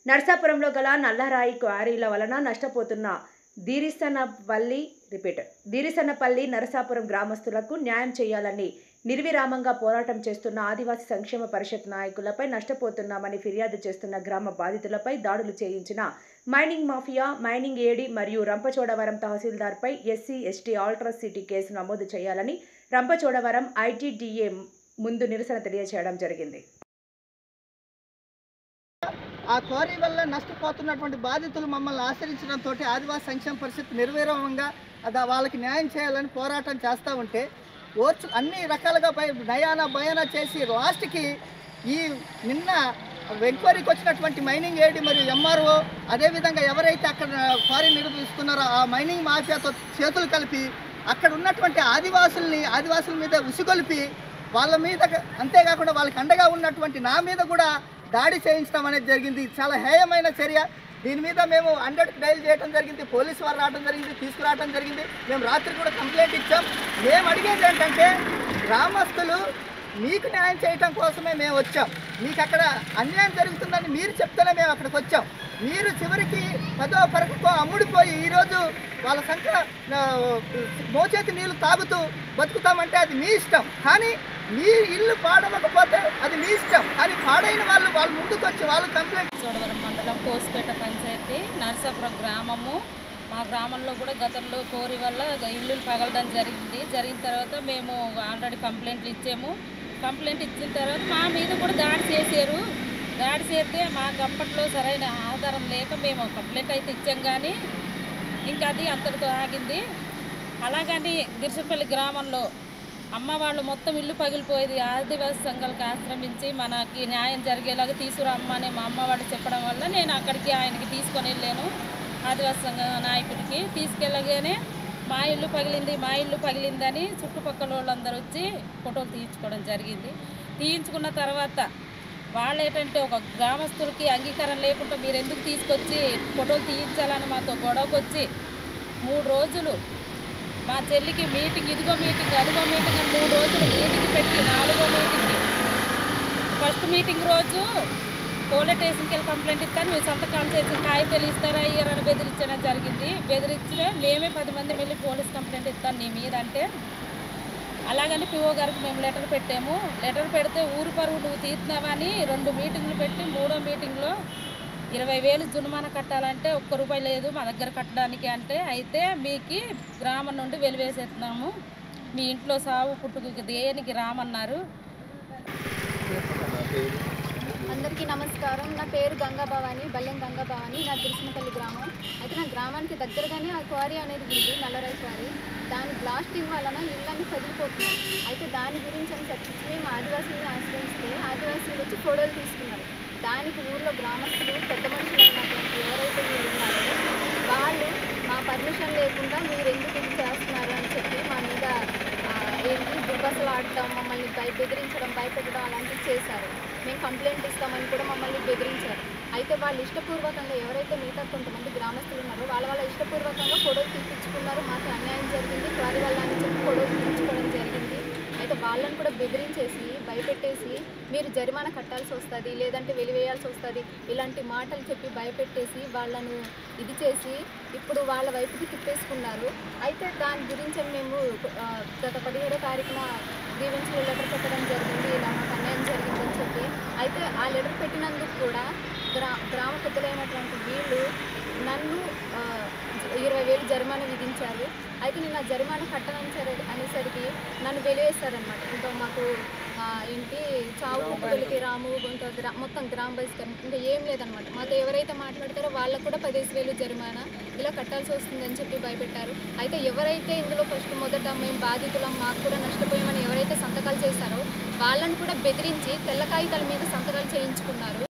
నర్సాపురంలో గల నల్లరాయి క్వారీల వలన నష్టపోతున్న దీరిసన్నపల్లి నరసాపురం గ్రామస్తులకు న్యాయం చేయాలని నిర్విరామంగా పోరాటం చేస్తున్న ఆదివాసీ సంక్షేమ పరిషత్ నాయకులపై నష్టపోతున్నామని ఫిర్యాదు చేస్తున్న గ్రామ బాధితులపై దాడులు చేయించిన మైనింగ్ మాఫియా, మైనింగ్ ఏడి మరియు రంపచోడవరం తహసీల్దార్పై ఎస్సీ ఎస్టీ ఆల్ట్రాసిటీ కేసు నమోదు చేయాలని రంపచోడవరం ఐటీడీఏ ముందు నిరసన తెలియజేయడం జరిగింది. ఆ క్వారీ వల్ల నష్టపోతున్నటువంటి బాధితులు మమ్మల్ని ఆశ్రయించడంతో ఆదివాసీ సంక్షేమ పరిషత్ నిర్విరామంగా వాళ్ళకి న్యాయం చేయాలని పోరాటం చేస్తూ ఉంటే అన్ని రకాలుగా నయానా భయానా చేసి లాస్ట్కి ఈ నిన్న ఎంక్వైరీకి వచ్చినటువంటి మైనింగ్ ఏడి మరియు ఎంఆర్ఓ అదేవిధంగా ఎవరైతే అక్కడ క్వారీ నిర్వహిస్తున్నారో ఆ మైనింగ్ మాఫియాతో చేతులు కలిపి అక్కడ ఉన్నటువంటి ఆదివాసుల మీద ఉసిగొలిపి వాళ్ళ మీద, అంతేకాకుండా వాళ్ళకి అండగా ఉన్నటువంటి నా మీద కూడా దాడి చేయించడం అనేది జరిగింది. చాలా హేయమైన చర్య. దీని మీద మేము 100కి డైల్ చేయడం జరిగింది. పోలీసు వారు రావడం జరిగింది, తీసుకురావడం జరిగింది. మేము రాత్రి కూడా కంప్లైంట్ ఇచ్చాం. మేము అడిగేది ఏంటంటే, గ్రామస్తులు మీకు న్యాయం చేయటం కోసమే మేము వచ్చాం. మీకు అక్కడ అన్యాయం జరుగుతుందని మీరు చెప్తేనే మేము అక్కడికి వచ్చాం. మీరు చివరికి 10వ పరకతో అమ్ముడిపోయి ఈరోజు వాళ్ళ సంఖ్య మోచేతి నీళ్ళు తాగుతూ బతుకుతామంటే అది మీ ఇష్టం. కానీ మీ ఇల్లు పాడవకపోతే అది మీ ఇష్టం. కానీ పాడైన వాళ్ళు ముందుకు వచ్చి వాళ్ళు కంప్లైంట్. చోడవరం మండలం కోసిపేట పంచాయతీ నరసాపురం గ్రామము. మా గ్రామంలో కూడా గతంలో కోరి వల్ల ఇల్లు పగలడం జరిగిన తర్వాత మేము ఆల్రెడీ కంప్లైంట్లు ఇచ్చాము. కంప్లైంట్ ఇచ్చిన తర్వాత మా మీద కూడా దాడి చేస్తే మాకు అప్పట్లో సరైన ఆధారం లేక మేము కంప్లైంట్ అయితే ఇచ్చాం. కానీ ఇంకా అది అంతటితో ఆగింది. అలాగని గిరిసపల్లి గ్రామంలో అమ్మ వాళ్ళు మొత్తం ఇల్లు పగిలిపోయేది. ఆదివాసీ సంఘాలకు ఆశ్రమించి మనకి న్యాయం జరిగేలాగా తీసుకురమ్మని మా అమ్మవాడు చెప్పడం వల్ల నేను అక్కడికి ఆయనకి తీసుకొని వెళ్ళాను. ఆదివాసీ సంఘ నాయకుడికి తీసుకెళ్ళగానే మా ఇల్లు పగిలిందని చుట్టుపక్కల వాళ్ళందరూ వచ్చి ఫోటోలు తీయించుకోవడం జరిగింది. తీయించుకున్న తర్వాత వాళ్ళు ఏంటంటే ఒక గ్రామస్తులకి అంగీకారం లేకుండా మీరు ఎందుకు తీసుకొచ్చి ఫోటోలు తీయించాలని మాతో గొడవకు వచ్చి 3 రోజులు మా చెల్లికి మీటింగ్, ఇదిగో మీటింగ్ అదిగో మీటింగ్ అని 3 రోజులు మీటింగ్ పెట్టి 4వ మీటింగ్కి ఫస్ట్ మీటింగ్ రోజు పోలీస్ స్టేషన్కి వెళ్ళి కంప్లైంట్ ఇస్తాను, మీరు సంతకాలు చేసి కాగితాలు ఇస్తారా ఇయ్యారని బెదిరించడం జరిగింది. బెదిరించే మేమే 10 మంది వెళ్ళి పోలీస్ కంప్లైంట్ ఇస్తాను నీ మీద అంటే, అలాగని పిఓ గారికి మేము లెటర్ పెట్టాము. లెటర్ పెడితే ఊరు పరువు నువ్వు తీస్తున్నావని 2 మీటింగ్లు పెట్టి 3వ మీటింగ్లో 20,000 జుర్మానా కట్టాలంటే ₹1 లేదు మా దగ్గర కట్టడానికి అంటే, అయితే మీకు గ్రామం నుండి వెలివేసేస్తున్నాము, మీ ఇంట్లో సావు పుట్టుకు దేనికి రామన్నారు. అందరికీ నమస్కారం. నా పేరు గంగా భవాని, బల్లెం గంగా భవాని. నా గిరిసన్నపల్లి గ్రామం. అయితే నా గ్రామానికి దగ్గరగానే ఆ క్వారీ అనేది ఉంది, నల్లరాయి క్వారీ. దాని బ్లాస్టింగ్ వలన ఇళ్ళని పగిలిపోతున్నాయి. అయితే దాని గురించి అని చెప్పి మేము ఆదివాసీలను ఆశ్రయిస్తే ఆదివాసీలు వచ్చి ఫోటోలు తీసుకున్నారు. దానికి ఊళ్ళో గ్రామస్తులు పెద్ద మనుషులు అయినటువంటి ఎవరైతే మీరు ఉన్నారో వాళ్ళు మా పర్మిషన్ లేకుండా మీరు ఎందుకు ఇది చేస్తున్నారు అని చెప్పి మా మీద దుర్భాషలు ఆడటం, మమ్మల్ని బెదిరించడం, భయపెట్టడం అలాంటివి చేశారు. మేము కంప్లైంట్ ఇస్తామని కూడా మమ్మల్ని బెదిరించారు. అయితే వాళ్ళు ఇష్టపూర్వకంగా ఎవరైతే మిగతా కొంతమంది గ్రామస్తులు ఉన్నారో వాళ్ళ ఇష్టపూర్వకంగా ఫోటోలు తీపించుకున్నారు. మాకు అన్యాయం జరిగింది క్వారీ వల్ల అని చెప్పి ఫోటోలు తీపించుకోవడం జరిగింది. అయితే వాళ్ళని కూడా బెదిరించేసి భయపెట్టేసి మీరు జరిమానా కట్టాల్సి వస్తుంది, లేదంటే వెలివేయాల్సి వస్తుంది, ఇలాంటి మాటలు చెప్పి భయపెట్టేసి వాళ్ళను ఇది చేసి ఇప్పుడు వాళ్ళ వైపుకి తిప్పేసుకున్నారు. అయితే దాని గురించి మేము గత 17వ తారీఖున గ్రీవెన్స్లో లెటర్ పెట్టడం జరిగింది, ఇలా మాకు అన్యాయం జరిగిందని చెప్పి. అయితే ఆ లెటర్ పెట్టినందుకు కూడా గ్రామ పెద్దలైనటువంటి వీళ్ళు నన్ను 20,000 జరిమానా విధించారు. అయితే నేను ఆ జరిమానా అనేసరికి నన్ను వెలివేస్తారనమాట. ఇంకా మాకు చావు పుట్టుకలకి రాము ఇంకా మొత్తం గ్రామ బహిష్కరణ ఇంకా ఏం లేదనమాట. మాతో ఎవరైతే మాట్లాడతారో వాళ్ళకు కూడా 15,000 జరిమానా ఇలా కట్టాల్సి వస్తుందని చెప్పి భయపెట్టారు. అయితే ఎవరైతే ఇందులో మొదట మేము బాధితులం, మాకు కూడా నష్టపోయామని ఎవరైతే సంతకాలు చేశారో వాళ్ళని కూడా బెదిరించి తెల్ల కాగితాల మీద సంతకాలు చేయించుకున్నారు.